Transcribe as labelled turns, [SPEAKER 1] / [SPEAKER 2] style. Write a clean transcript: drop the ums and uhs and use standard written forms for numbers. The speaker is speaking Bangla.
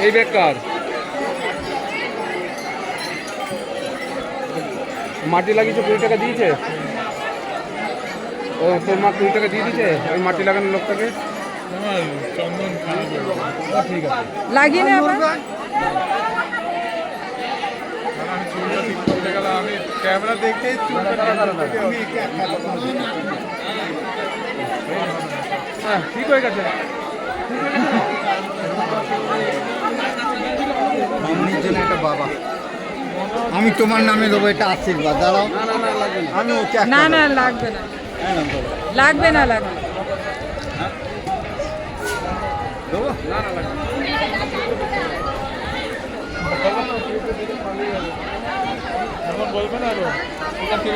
[SPEAKER 1] এই বেকার মাটি লাগিয়েছে 20 টাকা দিয়েছে। ও তোর মা 20 টাকা দিয়ে দিয়েছে ওই মাটি লাগানোর লোকটাকে।
[SPEAKER 2] চন্দন
[SPEAKER 1] ঠিক আছে
[SPEAKER 3] লাগিয়ে নে আবার।
[SPEAKER 2] আমি ক্যামেরা দেখেই
[SPEAKER 1] হ্যাঁ ঠিক হয়ে গেছে।
[SPEAKER 4] মামনির জন্য একটা বাবা, আমি তোমার নামে দেবো এটা আশীর্বাদ। দাঁড়াও, আমি ওকে
[SPEAKER 3] না না লাগবে না, লাগবে না, লাগবে
[SPEAKER 2] বলবেন আরো ঠিক আছে।